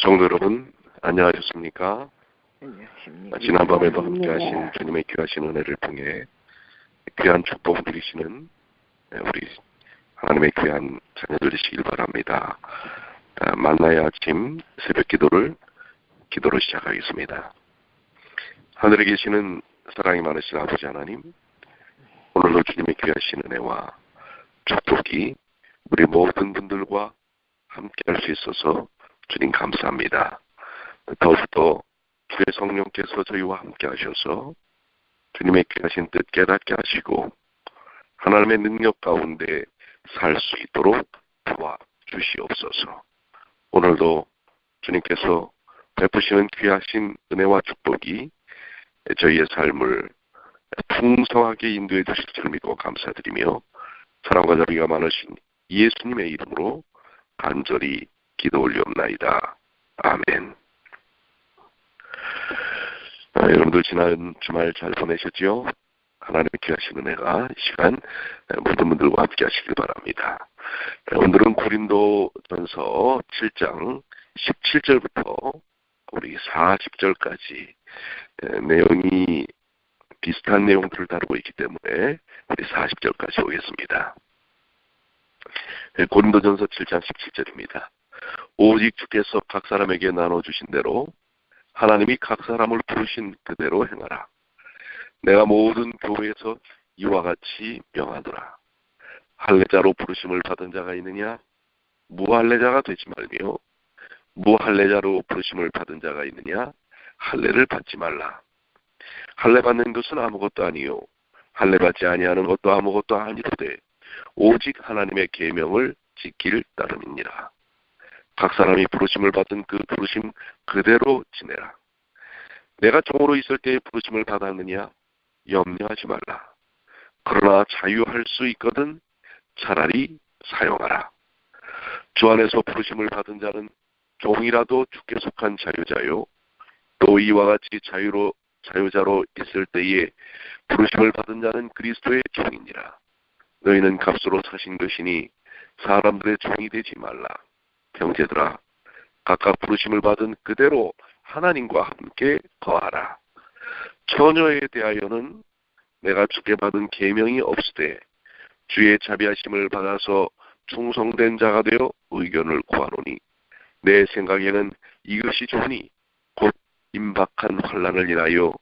성도 여러분, 안녕하셨습니까? 안녕하십니까. 지난밤에도 함께하신 주님의 귀하신 은혜를 통해 귀한 축복을 누리시는 우리 하나님의 귀한 자녀들 되시길 바랍니다. 만나의 아침 새벽 기도로 시작하겠습니다. 하늘에 계시는 사랑이 많으신 아버지 하나님, 오늘도 주님의 귀하신 은혜와 축복이 우리 모든 분들과 함께할 수 있어서 주님 감사합니다. 더욱더 주의 성령께서 저희와 함께 하셔서 주님의 귀하신 뜻 깨닫게 하시고 하나님의 능력 가운데 살 수 있도록 도와주시옵소서. 오늘도 주님께서 베푸시는 귀하신 은혜와 축복이 저희의 삶을 풍성하게 인도해 주실 줄 믿고 감사드리며 사랑과 자비가 많으신 예수님의 이름으로 간절히 기도 올리옵나이다. 아멘. 여러분들 지난 주말 잘 보내셨죠? 하나님의 귀하신 은혜가 이 시간 모든 분들과 함께 하시길 바랍니다. 오늘은 고린도전서 7장 17절부터 우리 40절까지 내용이 비슷한 내용들을 다루고 있기 때문에 우리 40절까지 오겠습니다. 고린도전서 7장 17절입니다. 오직 주께서 각 사람에게 나눠주신 대로 하나님이 각 사람을 부르신 그대로 행하라. 내가 모든 교회에서 이와 같이 명하노라. 할례자로 부르심을 받은 자가 있느냐? 무할례자가 되지 말며 무할례자로 부르심을 받은 자가 있느냐? 할례를 받지 말라. 할례 받는 것은 아무것도 아니요 할례 받지 아니하는 것도 아무것도 아니로되 오직 하나님의 계명을 지킬 따름이니라. 각 사람이 부르심을 받은 그 부르심 그대로 지내라. 내가 종으로 있을 때에 부르심을 받았느냐? 염려하지 말라. 그러나 자유할 수 있거든 차라리 사용하라. 주 안에서 부르심을 받은 자는 종이라도 주께 속한 자유자요. 또 이와 같이 자유자로 있을 때에 부르심을 받은 자는 그리스도의 종이니라. 너희는 값으로 사신 것이니 사람들의 종이 되지 말라. 형제들아, 각각 부르심을 받은 그대로 하나님과 함께 거하라. 처녀에 대하여는 내가 주께 받은 계명이 없으되 주의 자비하심을 받아서 충성된 자가 되어 의견을 구하노니 내 생각에는 이것이 좋으니 곧 임박한 환난을 인하여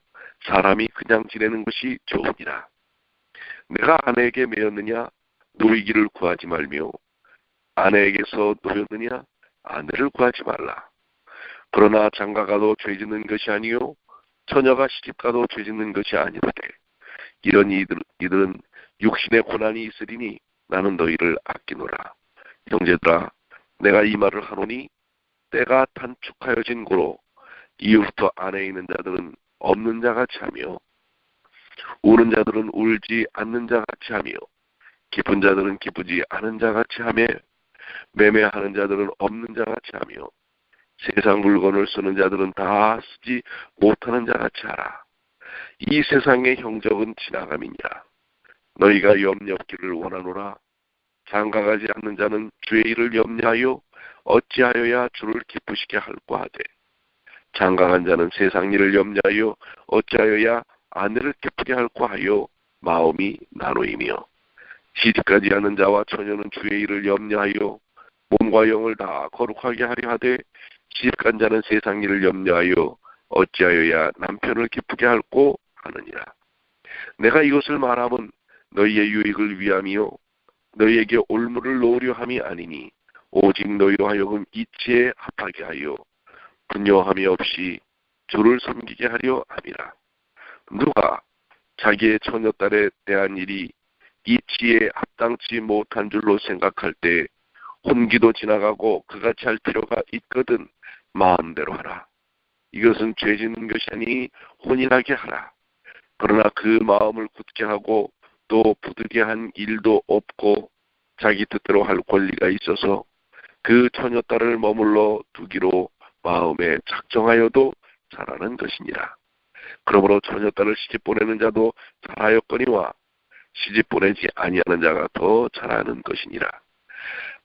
사람이 그냥 지내는 것이 좋으니라. 내가 아내에게 매였느냐? 노이기를 구하지 말며 아내에게서 노였느냐? 아내를 구하지 말라. 그러나 장가가도 죄짓는 것이 아니요 처녀가 시집가도 죄짓는 것이 아니로되 이런 이들은 육신의 고난이 있으리니 나는 너희를 아끼노라. 형제들아, 내가 이 말을 하노니 때가 단축하여진 고로 이후부터 안에 있는 자들은 없는 자같이 하며 우는 자들은 울지 않는 자같이 하며 기쁜 자들은 기쁘지 않은 자같이 하며 매매하는 자들은 없는 자같이 하며 세상 물건을 쓰는 자들은 다 쓰지 못하는 자같이 하라. 이 세상의 형적은 지나감이니라. 너희가 염려 없기를 원하노라. 장가가지 않는 자는 주의 일을 염려하여 어찌하여야 주를 기쁘시게 할까 하되 장가간 자는 세상 일을 염려하여 어찌하여야 아내를 기쁘게 할까 하여 마음이 나누이며 시집가지 않는 자와 처녀는 주의 일을 염려하여 몸과 영을 다 거룩하게 하려 하되 시집간 자는 세상 일을 염려하여 어찌하여야 남편을 기쁘게 할꼬 하느니라. 내가 이것을 말하면 너희의 유익을 위함이요 너희에게 올무를 놓으려 함이 아니니 오직 너희로 하여금 이치에 합하게 하여 분요함이 없이 주를 섬기게 하려 함이라. 누가 자기의 처녀딸에 대한 일이 이치에 합당치 못한 줄로 생각할 때 혼기도 지나가고 그같이 할 필요가 있거든 마음대로 하라. 이것은 죄 짓는 것이 아니 혼인하게 하라. 그러나 그 마음을 굳게 하고 또 부득이 한 일도 없고 자기 뜻대로 할 권리가 있어서 그 처녀딸을 머물러 두기로 마음에 작정하여도 잘하는 것이니라. 그러므로 처녀딸을 시집 보내는 자도 잘하였거니와 시집 보내지 아니하는 자가 더 잘하는 것이니라.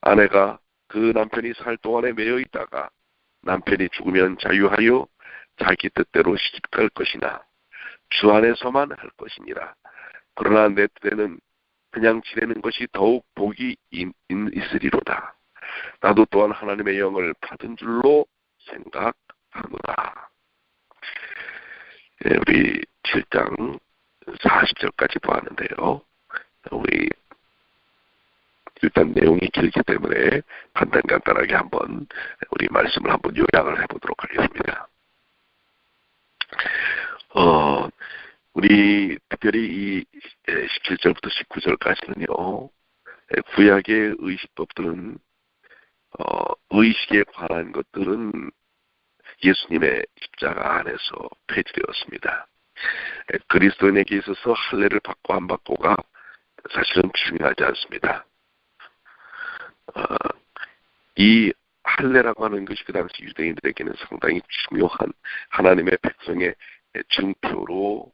아내가 그 남편이 살 동안에 매여 있다가 남편이 죽으면 자유하여 자기 뜻대로 시집갈 것이나 주 안에서만 할 것이니라. 그러나 내 뜻에는 그냥 지내는 것이 더욱 복이 있으리로다. 나도 또한 하나님의 영을 받은 줄로 생각하노라. 우리 7장 40절까지 보았는데요. 우리 일단 내용이 길기 때문에 간단하게 한번 우리 말씀을 한번 요약을 해보도록 하겠습니다. 우리 특별히 이 17절부터 19절까지는요, 구약의 의식법들은 의식에 관한 것들은 예수님의 십자가 안에서 폐지되었습니다. 그리스도인에게 있어서 할례를 받고 안 받고가 사실은 중요하지 않습니다. 이 할례라고 하는 것이 그 당시 유대인들에게는 상당히 중요한 하나님의 백성의 증표로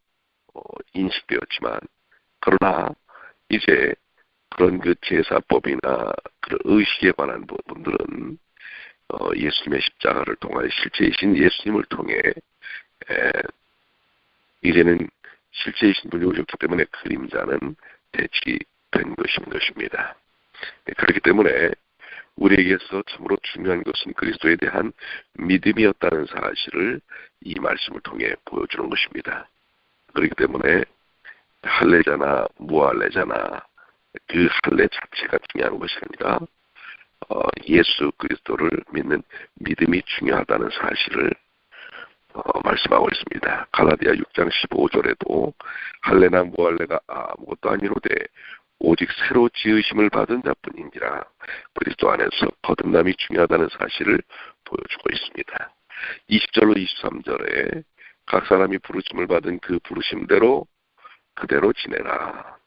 인식되었지만, 그러나 이제 그런 그 제사법이나 그런 의식에 관한 부분들은 예수님의 십자가를 통해 실제이신 예수님을 통해 이제는 실제이신 분이 오셨기 때문에 그림자는 대치된 것입니다. 그렇기 때문에 우리에게서 참으로 중요한 것은 그리스도에 대한 믿음이었다는 사실을 이 말씀을 통해 보여주는 것입니다. 그렇기 때문에 할례자나 무할례자나 그 할례 자체가 중요한 것이 아니라 예수 그리스도를 믿는 믿음이 중요하다는 사실을 말씀하고 있습니다. 갈라디아 6장 15절에도 할례나 무할례가 아무것도 아니로되 오직 새로 지으심을 받은 자뿐이니라. 그리스도 안에서 거듭남이 중요하다는 사실을 보여주고 있습니다. 20절로 23절에 각 사람이 부르심을 받은 그 부르심대로 그대로 지내라.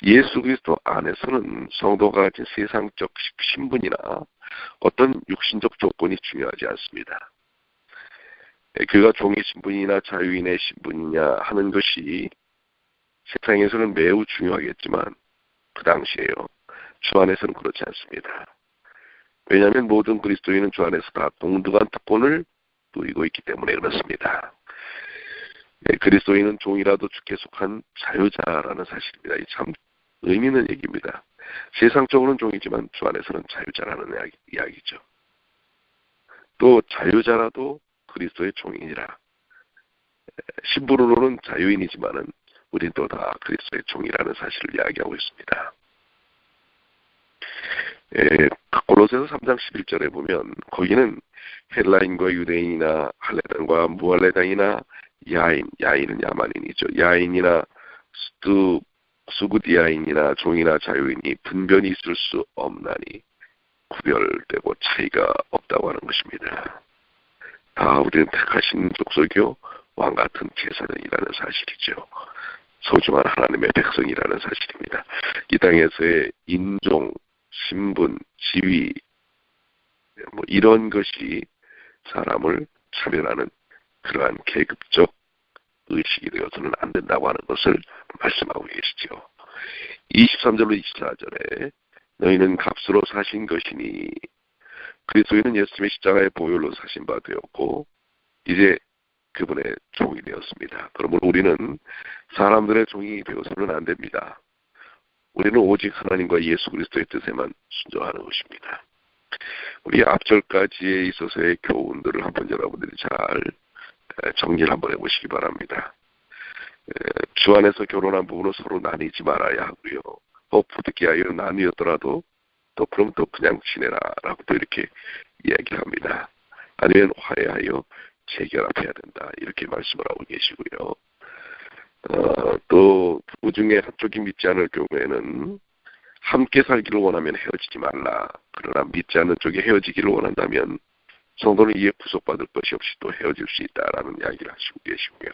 예수 그리스도 안에서는 성도가 가진 세상적 신분이나 어떤 육신적 조건이 중요하지 않습니다. 그가 종의 신분이나 자유인의 신분이냐 하는 것이 세상에서는 매우 중요하겠지만 그 당시에요, 주 안에서는 그렇지 않습니다. 왜냐하면 모든 그리스도인은 주 안에서 다 동등한 특권을 누리고 있기 때문에 그렇습니다. 그리스도인은 종이라도 주께 속한 자유자라는 사실입니다. 이 참 의미 있는 얘기입니다. 세상적으로는 종이지만 주 안에서는 자유자라는 이야기죠. 또 자유자라도 그리스도의 종이니라. 신분으로는 자유인이지만은 우린 또 다 그리스도의 종이라는 사실을 이야기하고 있습니다. 골로새서 3장 11절에 보면 거기는 헬라인과 유대인이나 할례당과 무할례당이나 야인은 야만인이죠. 야인이나 수구디아인이나 종이나 자유인이 분변이 있을 수 없나니 구별되고 차이가 없다고 하는 것입니다. 다 우리는 택하신 족속이요 왕같은 제사장이라는 사실이죠. 소중한 하나님의 백성이라는 사실입니다. 이 땅에서의 인종, 신분, 지위 이런 것이 사람을 차별하는 그러한 계급적 의식이 되어서는 안 된다고 하는 것을 말씀하고 계시죠. 23절로 24절에 너희는 값으로 사신 것이니 그리스도인은 예수님의 십자가의 보혈로 사신 바 되었고 이제 그분의 종이 되었습니다. 그러므로 우리는 사람들의 종이 되어서는 안 됩니다. 우리는 오직 하나님과 예수 그리스도의 뜻에만 순종하는 것입니다. 우리 앞절까지에 있어서의 교훈들을 한번 여러분들이 잘 정리를 한번 해보시기 바랍니다. 주 안에서 결혼한 부부는 서로 나뉘지 말아야 하고요. 부득이 하여 나뉘었더라도 또 그럼 또 그냥 지내라 라고 또 이렇게 이야기를 합니다. 아니면 화해하여 재결합해야 된다 이렇게 말씀을 하고 계시고요. 또 부부 중에 한쪽이 믿지 않을 경우에는 함께 살기를 원하면 헤어지지 말라. 그러나 믿지 않는 쪽이 헤어지기를 원한다면 성도는 이에 구속받을 것이 없이 또 헤어질 수 있다라는 이야기를 하시고 계시고요.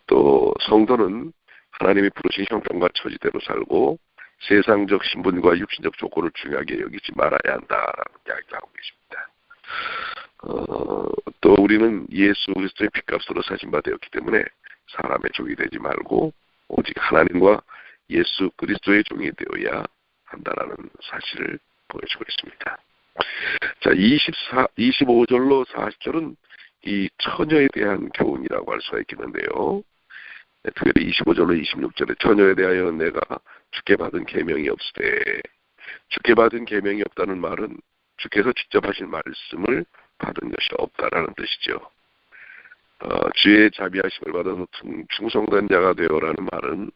또 성도는 하나님이 부르신 형편과 처지대로 살고 세상적 신분과 육신적 조건을 중요하게 여기지 말아야 한다라는 이야기를 하고 계십니다. 또 우리는 예수 그리스도의 핏값으로 사신 바 되었기 때문에 사람의 종이 되지 말고 오직 하나님과 예수 그리스도의 종이 되어야 한다라는 사실을 보여주고 있습니다. 자, 자, 25절로 40절은 이 처녀에 대한 교훈이라고 할 수가 있겠는데요. 특별히 25절로 26절에 처녀에 대하여 내가 주께 받은 계명이 없으되, 주께 받은 계명이 없다는 말은 주께서 직접 하신 말씀을 받은 것이 없다라는 뜻이죠. 주의 자비하심을 받아서 충성된 자가 되어라는 말은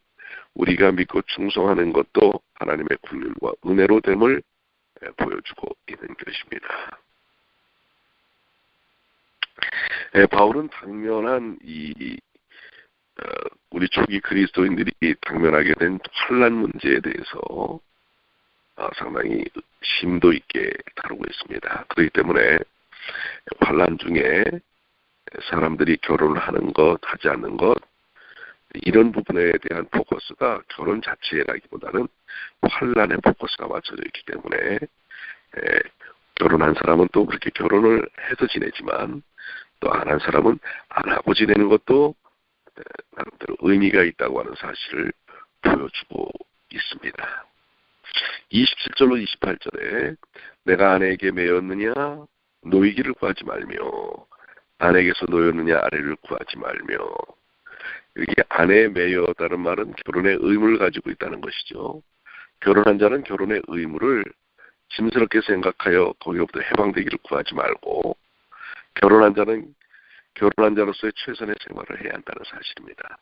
우리가 믿고 충성하는 것도 하나님의 긍휼과 은혜로 됨을 보여주고 있는 것입니다. 바울은 당면한 우리 초기 그리스도인들이 당면하게 된 환난 문제에 대해서 상당히 심도 있게 다루고 있습니다. 그렇기 때문에 환난 중에 사람들이 결혼을 하는 것, 하지 않는 것, 이런 부분에 대한 포커스가 결혼 자체라기보다는 환난에 포커스가 맞춰져 있기 때문에 결혼한 사람은 또 그렇게 결혼을 해서 지내지만 또 안 한 사람은 안 하고 지내는 것도 나름대로 의미가 있다고 하는 사실을 보여주고 있습니다. 27절로 28절에 내가 아내에게 매였느냐 노이기를 구하지 말며 아내에게서 노였느냐 아내를 구하지 말며, 여기 아내에 매였다는 말은 결혼의 의무를 가지고 있다는 것이죠. 결혼한 자는 결혼의 의무를 짐스럽게 생각하여 거기로부터 해방되기를 구하지 말고, 결혼한 자는 결혼한 자로서의 최선의 생활을 해야 한다는 사실입니다.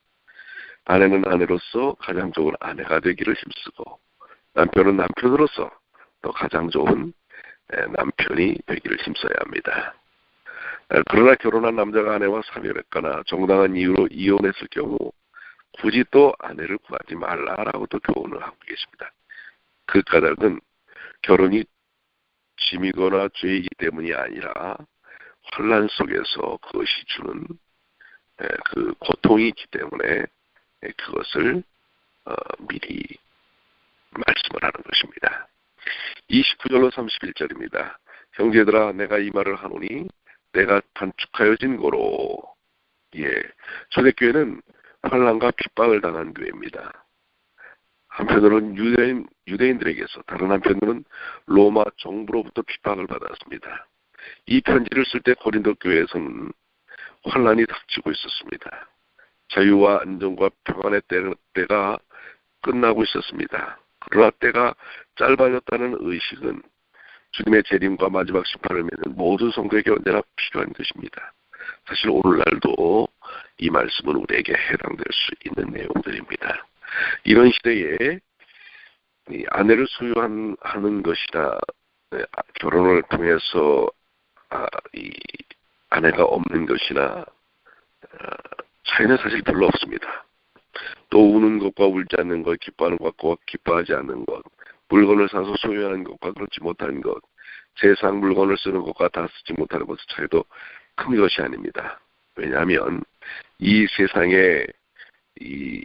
아내는 아내로서 가장 좋은 아내가 되기를 힘쓰고, 남편은 남편으로서 또 가장 좋은 남편이 되기를 힘써야 합니다. 그러나 결혼한 남자가 아내와 사별했거나 정당한 이유로 이혼했을 경우 굳이 또 아내를 구하지 말라라고 또 교훈을 하고 계십니다. 그 까닭은 결혼이 짐이거나 죄이기 때문이 아니라 환난 속에서 그것이 주는 그 고통이 있기 때문에 그것을 미리 말씀을 하는 것입니다. 29절로 31절입니다. 형제들아 내가 이 말을 하노니 내가 단축하여진 고로. 초대교회는 환난과 핍박을 당한 교회입니다. 한편으로는 유대인들에게서, 다른 한편으로는 로마 정부로부터 핍박을 받았습니다. 이 편지를 쓸 때 고린도 교회에서는 환난이 닥치고 있었습니다. 자유와 안정과 평안의 때가 끝나고 있었습니다. 그러나 때가 짧아졌다는 의식은 주님의 재림과 마지막 심판을 맺는 모든 성도에게 언제나 필요한 것입니다. 사실 오늘날도 이 말씀은 우리에게 해당될 수 있는 내용들입니다. 이런 시대에 이 아내를 소유하는 것이나 결혼을 통해서 이 아내가 없는 것이나 차이는 사실 별로 없습니다. 또 우는 것과 울지 않는 것, 기뻐하는 것과 기뻐하지 않는 것, 물건을 사서 소유하는 것과 그렇지 못한 것, 세상 물건을 쓰는 것과 다 쓰지 못하는 것의 차이도 큰 것이 아닙니다. 왜냐하면 이 세상에 이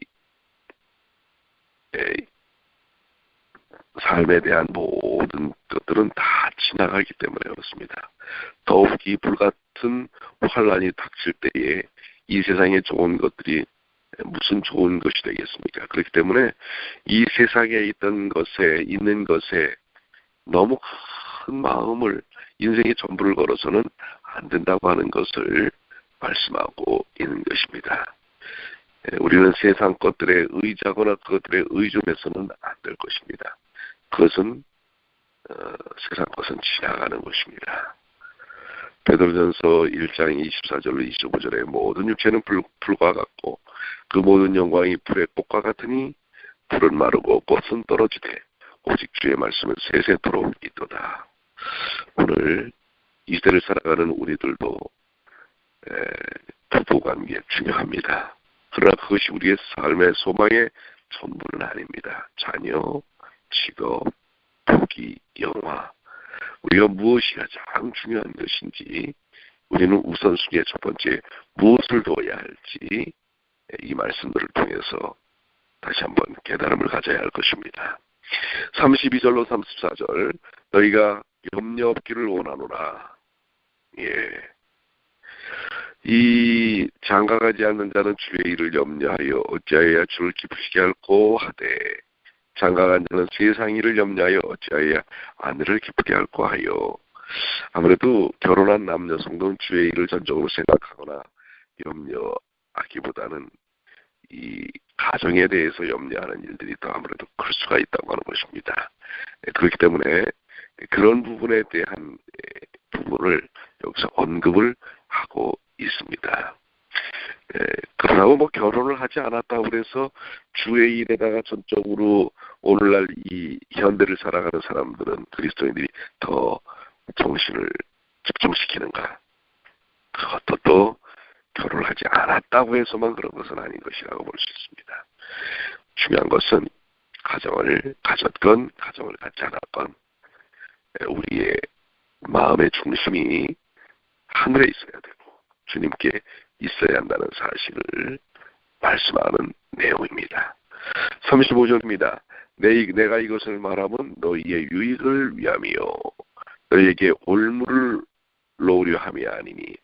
삶에 대한 모든 것들은 다 지나가기 때문에 그렇습니다. 더욱이 불같은 환난이 닥칠 때에 이 세상에 좋은 것들이 무슨 좋은 것이 되겠습니까? 그렇기 때문에 이 세상에 있는 것에 너무 큰 마음을, 인생의 전부를 걸어서는 안 된다고 하는 것을 말씀하고 있는 것입니다. 우리는 세상 것들에 의지하거나 그것들에 의존해서는 안 될 것입니다. 그것은 세상 것은 지나가는 것입니다. 베드로전서 1장 24절로 25절에 모든 육체는 불과 같고 그 모든 영광이 불의 꽃과 같으니 불은 마르고 꽃은 떨어지되 오직 주의 말씀은 세세토록 있도다. 오늘 이 시대를 살아가는 우리들도 부부관계 중요합니다. 그러나 그것이 우리의 삶의 소망의 전부는 아닙니다. 자녀, 직업, 부귀, 영화, 우리가 무엇이 가장 중요한 것인지, 우리는 우선순위의 첫 번째 무엇을 둬야 할지 이 말씀들을 통해서 다시 한번 깨달음을 가져야 할 것입니다. 32절로 34절 너희가 염려 없기를 원하노라. 이 장가가지 않는 자는 주의 일을 염려하여 어찌하여야 주를 기쁘시게 할꼬 하되 장가간 자는 세상 일을 염려하여 어찌하여야 아내를 기쁘게 할꼬 하여 아무래도 결혼한 남녀 성도는 주의 일을 전적으로 생각하거나 염려하기보다는 이 가정에 대해서 염려하는 일들이 더 아무래도 클 수가 있다고 하는 것입니다. 그렇기 때문에 그런 부분에 대한 부분을 여기서 언급을 하고 있습니다. 그러나 뭐 결혼을 하지 않았다고 해서 주의 일에다가 전적으로 오늘날 이 현대를 살아가는 사람들은 그리스도인들이 더 정신을 집중시키는가? 그것도 또 결혼을 하지 않았다고 해서만 그런 것은 아닌 것이라고 볼 수 있습니다. 중요한 것은 가정을 가졌건 가정을 갖지 않았건 우리의 마음의 중심이 하늘에 있어야 되고 주님께 있어야 한다는 사실을 말씀하는 내용입니다. 35절입니다. 내가 이것을 말하면 너희의 유익을 위함이요 너희에게 올무를 놓으려 함이 아니니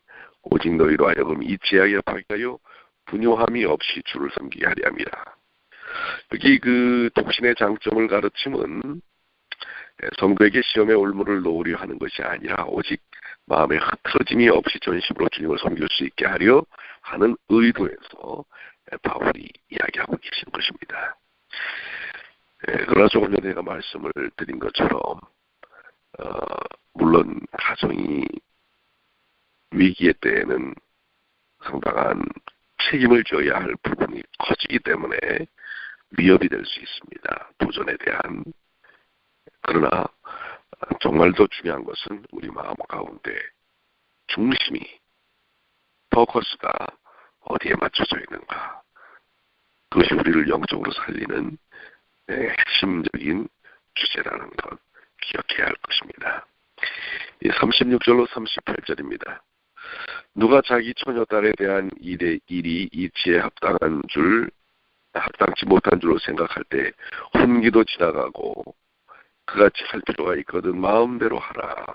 오직 너희로 하여금 이 제약에 박하여 분요함이 없이 주를 섬기게 하려 함이라. 여기 그 독신의 장점을 가르침은 성도에게 시험에 올무를 놓으려 하는 것이 아니라 오직 마음에 흐트러짐이 없이 전심으로 주님을 섬길 수 있게 하려 하는 의도에서 바울이 이야기하고 계신 것입니다. 그러나 조금 전에 제가 말씀을 드린 것처럼 물론 가정이 위기의 때에는 상당한 책임을 져야 할 부분이 커지기 때문에 위협이 될 수 있습니다. 도전에 대한. 그러나 정말 더 중요한 것은 우리 마음 가운데 중심이, 포커스가 어디에 맞춰져 있는가. 그것이 우리를 영적으로 살리는 핵심적인 주제라는 것 기억해야 할 것입니다. 36절로 38절입니다. 누가 자기 처녀딸에 대한 일이 이치에 합당치 못한 줄로 생각할 때 혼기도 지나가고 그같이 할 필요가 있거든 마음대로 하라.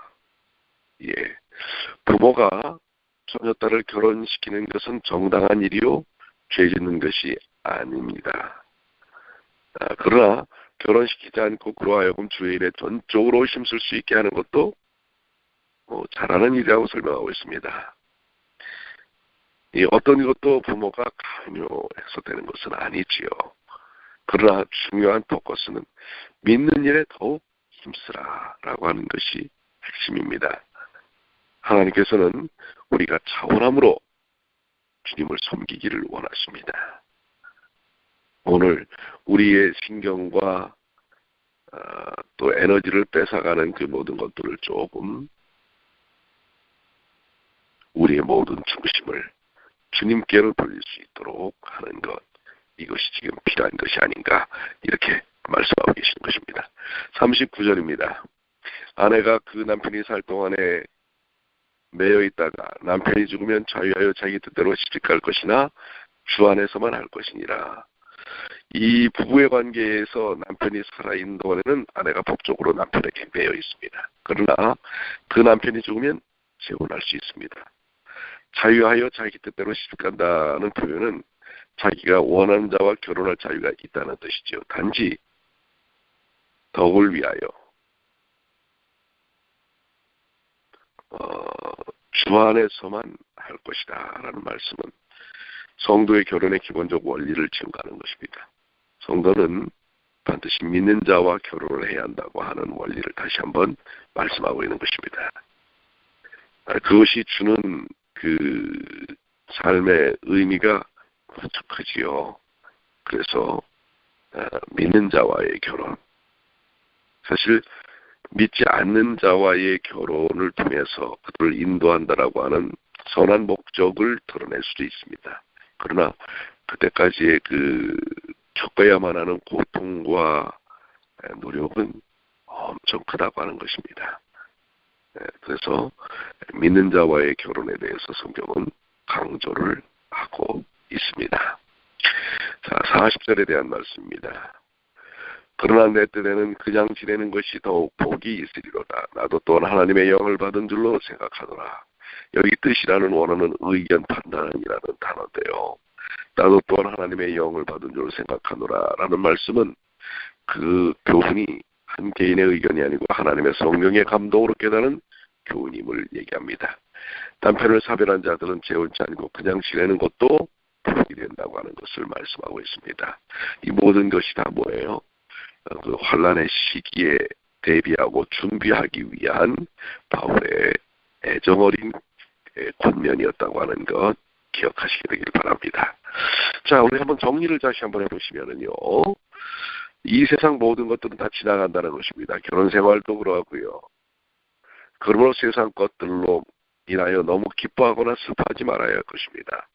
부모가 처녀딸을 결혼시키는 것은 정당한 일이요 죄 짓는 것이 아닙니다. 그러나 결혼시키지 않고 그로 하여금 주의 일에 전적으로 힘쓸 수 있게 하는 것도 잘하는 일이라고 설명하고 있습니다. 어떤 것도 부모가 강요해서 되는 것은 아니지요. 그러나 중요한 포커스는 믿는 일에 더욱 힘쓰라라고 하는 것이 핵심입니다. 하나님께서는 우리가 차원함으로 주님을 섬기기를 원하십니다. 오늘 우리의 신경과 또 에너지를 뺏어가는 그 모든 것들을 조금 우리의 모든 중심을 주님께로 돌릴 수 있도록 하는 것, 이것이 지금 필요한 것이 아닌가 이렇게 말씀하고 계시는 것입니다. 39절입니다. 아내가 그 남편이 살 동안에 매여 있다가 남편이 죽으면 자유하여 자기 뜻대로 시집갈 것이나 주 안에서만 할 것이니라. 이 부부의 관계에서 남편이 살아있는 동안에는 아내가 법적으로 남편에게 매여 있습니다. 그러나 그 남편이 죽으면 재혼할 수 있습니다. 자유하여 자기 뜻대로 시집간다는 표현은 자기가 원하는 자와 결혼할 자유가 있다는 뜻이지요. 단지 덕을 위하여 주 안에서만 할 것이다 라는 말씀은 성도의 결혼의 기본적 원리를 증거하는 것입니다. 성도는 반드시 믿는 자와 결혼을 해야 한다고 하는 원리를 다시 한번 말씀하고 있는 것입니다. 그것이 주는 그 삶의 의미가 무척 크지요. 그래서 믿는 자와의 결혼, 사실 믿지 않는 자와의 결혼을 통해서 그들을 인도한다라고 하는 선한 목적을 드러낼 수도 있습니다. 그러나 그때까지의 그 겪어야만 하는 고통과 노력은 엄청 크다고 하는 것입니다. 그래서 믿는 자와의 결혼에 대해서 성경은 강조를 하고 있습니다. 자, 40절에 대한 말씀입니다. 그러나 내 뜻에는 그냥 지내는 것이 더욱 복이 있으리로다. 나도 또한 하나님의 영을 받은 줄로 생각하노라. 여기 뜻이라는 원어는 의견 판단이라는 단어인데요. 나도 또한 하나님의 영을 받은 줄로 생각하노라 라는 말씀은 그 교훈이 한 개인의 의견이 아니고 하나님의 성령의 감동으로 깨달은 교훈임을 얘기합니다. 남편을 사별한 자들은 재혼치 않고 그냥 지내는 것도 복이 된다고 하는 것을 말씀하고 있습니다. 이 모든 것이 다 뭐예요? 그 환난의 시기에 대비하고 준비하기 위한 바울의 애정어린 권면이었다고 하는 것 기억하시게 되길 바랍니다. 자, 우리 한번 정리를 다시 한번 해보시면은요. 이 세상 모든 것들은 다 지나간다는 것입니다. 결혼 생활도 그러하고요. 그러므로 세상 것들로 인하여 너무 기뻐하거나 슬퍼하지 말아야 할 것입니다.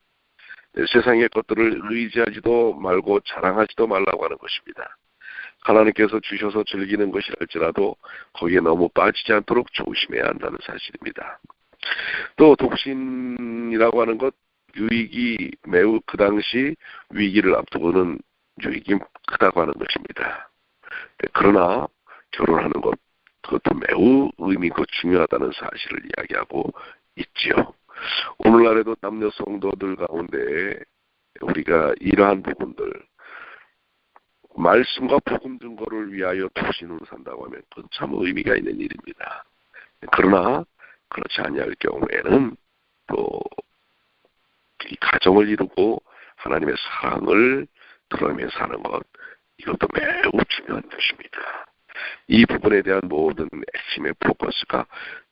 세상의 것들을 의지하지도 말고 자랑하지도 말라고 하는 것입니다. 하나님께서 주셔서 즐기는 것이랄지라도 거기에 너무 빠지지 않도록 조심해야 한다는 사실입니다. 또 독신이라고 하는 것, 유익이 매우 그 당시 위기를 앞두고는 유익이 크다고 하는 것입니다. 그러나 결혼하는 것, 그것도 매우 의미 있고 중요하다는 사실을 이야기하고 있지요. 오늘날에도 남녀 성도들 가운데 우리가 이러한 부분들, 말씀과 복음 증거를 위하여 독신으로 산다고 하면 그건 참 의미가 있는 일입니다. 그러나 그렇지 아니할 경우에는 또 이 가정을 이루고 하나님의 사랑을 드러내며 사는 것, 이것도 매우 중요한 것입니다. 이 부분에 대한 모든 핵심의 포커스가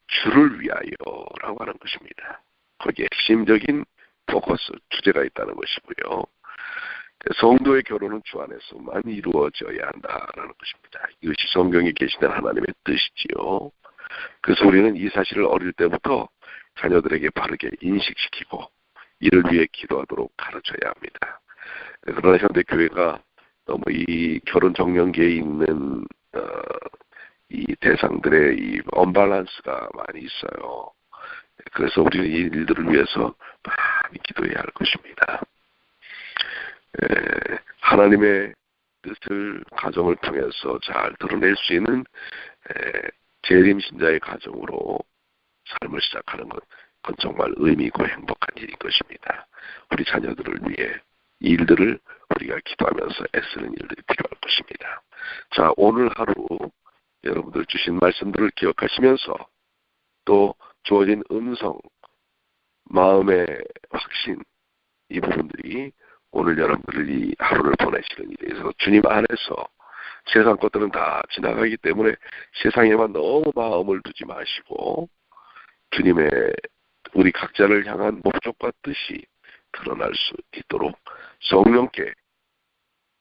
주를 위하여라고 하는 것입니다. 거기에 핵심적인 포커스, 주제가 있다는 것이고요. 성도의 결혼은 주 안에서만 이루어져야 한다라는 것입니다. 이것이 성경에 계시는 하나님의 뜻이지요. 그래서 우리는 이 사실을 어릴 때부터 자녀들에게 바르게 인식시키고 이를 위해 기도하도록 가르쳐야 합니다. 그러나 현대 교회가 너무 이 결혼 정년기에 있는 이 대상들의 이 언밸런스가 많이 있어요. 그래서 우리는 이 일들을 위해서 많이 기도해야 할 것입니다. 하나님의 뜻을 가정을 통해서 잘 드러낼 수 있는 재림 신자의 가정으로 삶을 시작하는 것, 그건 정말 의미 있고 행복한 일인 것입니다. 우리 자녀들을 위해 이 일들을 우리가 기도하면서 애쓰는 일들이 필요할 것입니다. 자, 오늘 하루 여러분들 주신 말씀들을 기억하시면서 또 주어진 음성, 마음의 확신, 이 부분들이 오늘 여러분들 이 하루를 보내시는 일에 있어서 주님 안에서 세상 것들은 다 지나가기 때문에 세상에만 너무 마음을 두지 마시고 주님의 우리 각자를 향한 목적과 뜻이 드러날 수 있도록 성령께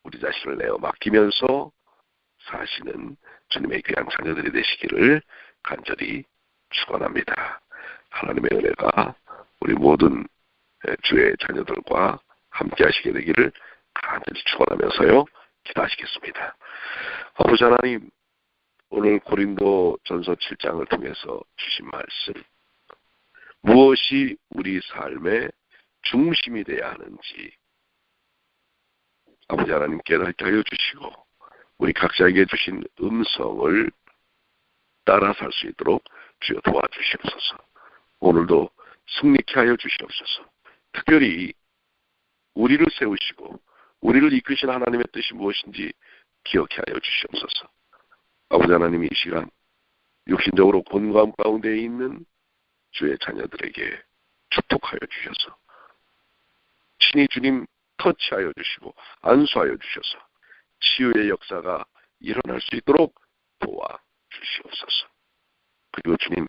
우리 자신을 내어 맡기면서 사시는 주님의 귀한 자녀들이 되시기를 간절히 축원합니다. 하나님의 은혜가 우리 모든 주의 자녀들과 함께 하시게 되기를 간절히 축원하면서요 기도하시겠습니다. 아버지 하나님, 오늘 고린도 전서 7장을 통해서 주신 말씀, 무엇이 우리 삶의 중심이 되어야 하는지 아버지 하나님 깨닫게 하여 주시고 우리 각자에게 주신 음성을 따라 살 수 있도록 주여 도와주시옵소서. 오늘도 승리케 하여 주시옵소서. 특별히 우리를 세우시고 우리를 이끄신 하나님의 뜻이 무엇인지 기억해 하여 주시옵소서. 아버지 하나님, 이 시간 육신적으로 곤고함 가운데 있는 주의 자녀들에게 축복하여 주셔서 친히 주님 터치하여 주시고 안수하여 주셔서 치유의 역사가 일어날 수 있도록 도와주시옵소서. 그리고 주님,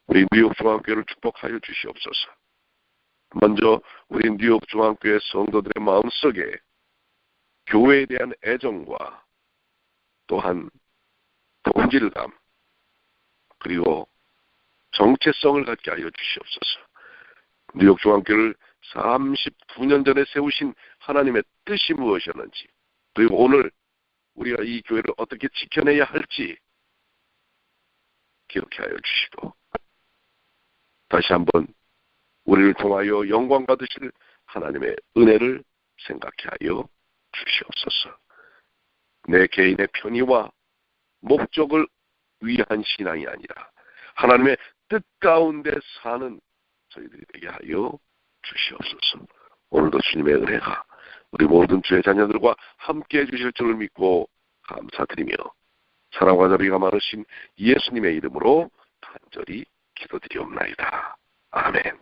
우리 뉴욕 중앙교회를 축복하여 주시옵소서. 먼저 우리 뉴욕 중앙교회 성도들의 마음속에 교회에 대한 애정과 또한 동질감 그리고 정체성을 갖게 하여 주시옵소서. 뉴욕 중앙교회를 39년 전에 세우신 하나님의 뜻이 무엇이었는지, 그리고 오늘 우리가 이 교회를 어떻게 지켜내야 할지 기억해 하여 주시고, 다시 한번 우리를 통하여 영광 받으실 하나님의 은혜를 생각해 하여 주시옵소서. 내 개인의 편의와 목적을 위한 신앙이 아니라 하나님의 뜻 가운데 사는 저희들이 되게 하여 주시옵소서. 오늘도 주님의 은혜가 우리 모든 주의 자녀들과 함께해 주실 줄을 믿고 감사드리며 사랑과 자비가 많으신 예수님의 이름으로 간절히 기도드리옵나이다. 아멘.